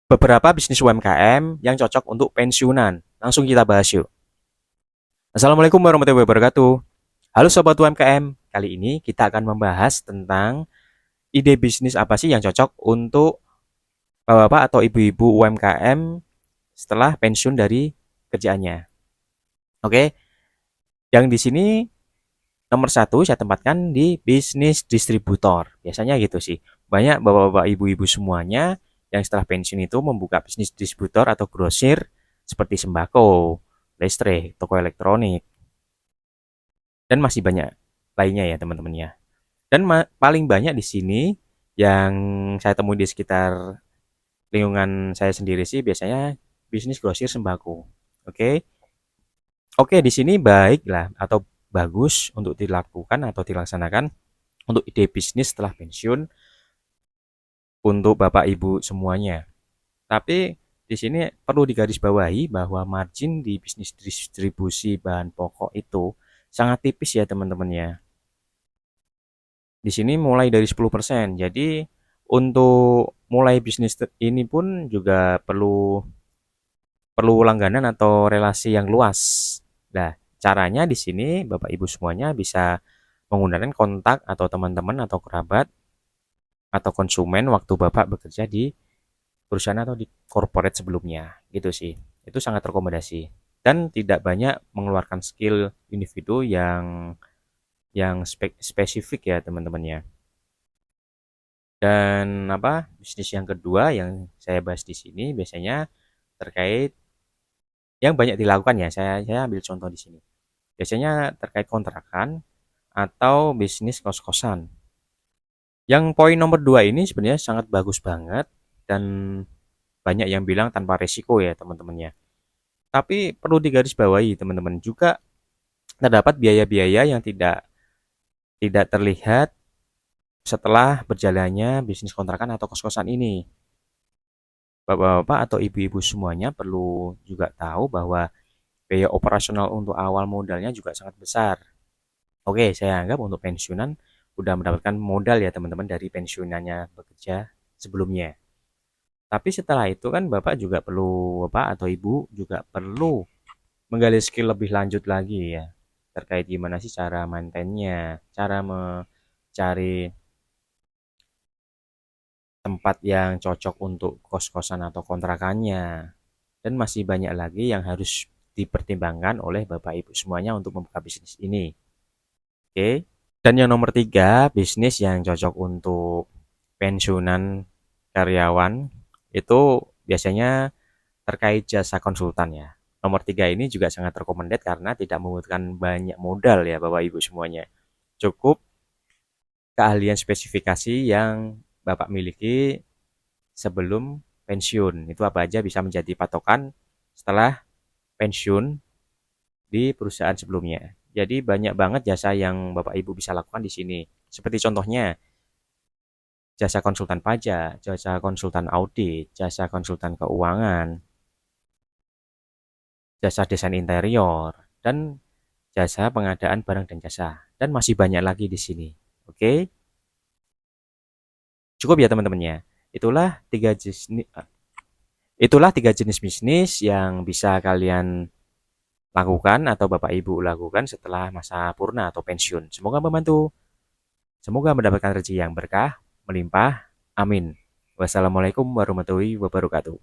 Beberapa bisnis UMKM yang cocok untuk pensiunan. Langsung kita bahas yuk. Assalamualaikum warahmatullahi wabarakatuh. Halo Sobat UMKM, kali ini kita akan membahas tentang ide bisnis apa sih yang cocok untuk bapak-bapak atau ibu-ibu UMKM setelah pensiun dari kerjaannya. Oke, yang di sini nomor satu saya tempatkan di bisnis distributor. Biasanya gitu sih. Banyak bapak-bapak ibu-ibu semuanya yang setelah pensiun itu membuka bisnis distributor atau grosir seperti sembako, listrik, toko elektronik, dan masih banyak lainnya ya teman-teman ya. Dan paling banyak di sini yang saya temui di sekitar lingkungan saya sendiri sih biasanya bisnis grosir sembako. Oke. Oke, di sini baik lah atau bagus untuk dilakukan atau dilaksanakan untuk ide bisnis setelah pensiun untuk Bapak Ibu semuanya. Tapi di sini perlu digarisbawahi bahwa margin di bisnis distribusi bahan pokok itu sangat tipis ya teman-teman ya. Di sini mulai dari 10%. Jadi untuk mulai bisnis ini pun juga perlu perlu langganan atau relasi yang luas. Nah, caranya di sini Bapak Ibu semuanya bisa menggunakan kontak atau teman-teman atau kerabat atau konsumen waktu Bapak bekerja di perusahaan atau di corporate sebelumnya. Gitu sih. Itu sangat rekomendasi. Dan tidak banyak mengeluarkan skill individu yang spesifik ya teman-teman ya. Dan apa bisnis yang kedua yang saya bahas di sini biasanya terkait yang banyak dilakukan ya. Saya ambil contoh di sini. Biasanya terkait kontrakan atau bisnis kos-kosan. Yang poin nomor dua ini sebenarnya sangat bagus banget dan banyak yang bilang tanpa resiko ya teman-teman ya. Tapi perlu digarisbawahi teman-teman juga terdapat biaya-biaya yang tidak tidak terlihat setelah berjalannya bisnis kontrakan atau kos-kosan ini. Bapak-bapak atau ibu-ibu semuanya perlu juga tahu bahwa biaya operasional untuk awal modalnya juga sangat besar. Oke, saya anggap untuk pensiunan udah mendapatkan modal ya teman-teman dari pensiunannya bekerja sebelumnya. Tapi setelah itu kan Bapak juga perlu, Bapak atau Ibu juga perlu menggali skill lebih lanjut lagi ya. Terkait gimana sih cara maintainnya, cara mencari tempat yang cocok untuk kos-kosan atau kontrakannya. Dan masih banyak lagi yang harus dipertimbangkan oleh Bapak Ibu semuanya untuk membuka bisnis ini. Oke. Dan yang nomor tiga, bisnis yang cocok untuk pensiunan karyawan itu biasanya terkait jasa konsultan ya. Nomor tiga ini juga sangat recommended karena tidak membutuhkan banyak modal ya Bapak Ibu semuanya. Cukup keahlian spesifikasi yang Bapak miliki sebelum pensiun. Itu apa aja bisa menjadi patokan setelah pensiun di perusahaan sebelumnya. Jadi banyak banget jasa yang Bapak Ibu bisa lakukan di sini. Seperti contohnya jasa konsultan pajak, jasa konsultan audit, jasa konsultan keuangan, jasa desain interior, dan jasa pengadaan barang dan jasa. Dan masih banyak lagi di sini. Oke, cukup ya teman-teman ya. Itulah tiga jenis bisnis yang bisa kalian lakukan atau Bapak Ibu lakukan setelah masa purna atau pensiun. Semoga membantu. Semoga mendapatkan rezeki yang berkah, melimpah. Amin. Wassalamualaikum warahmatullahi wabarakatuh.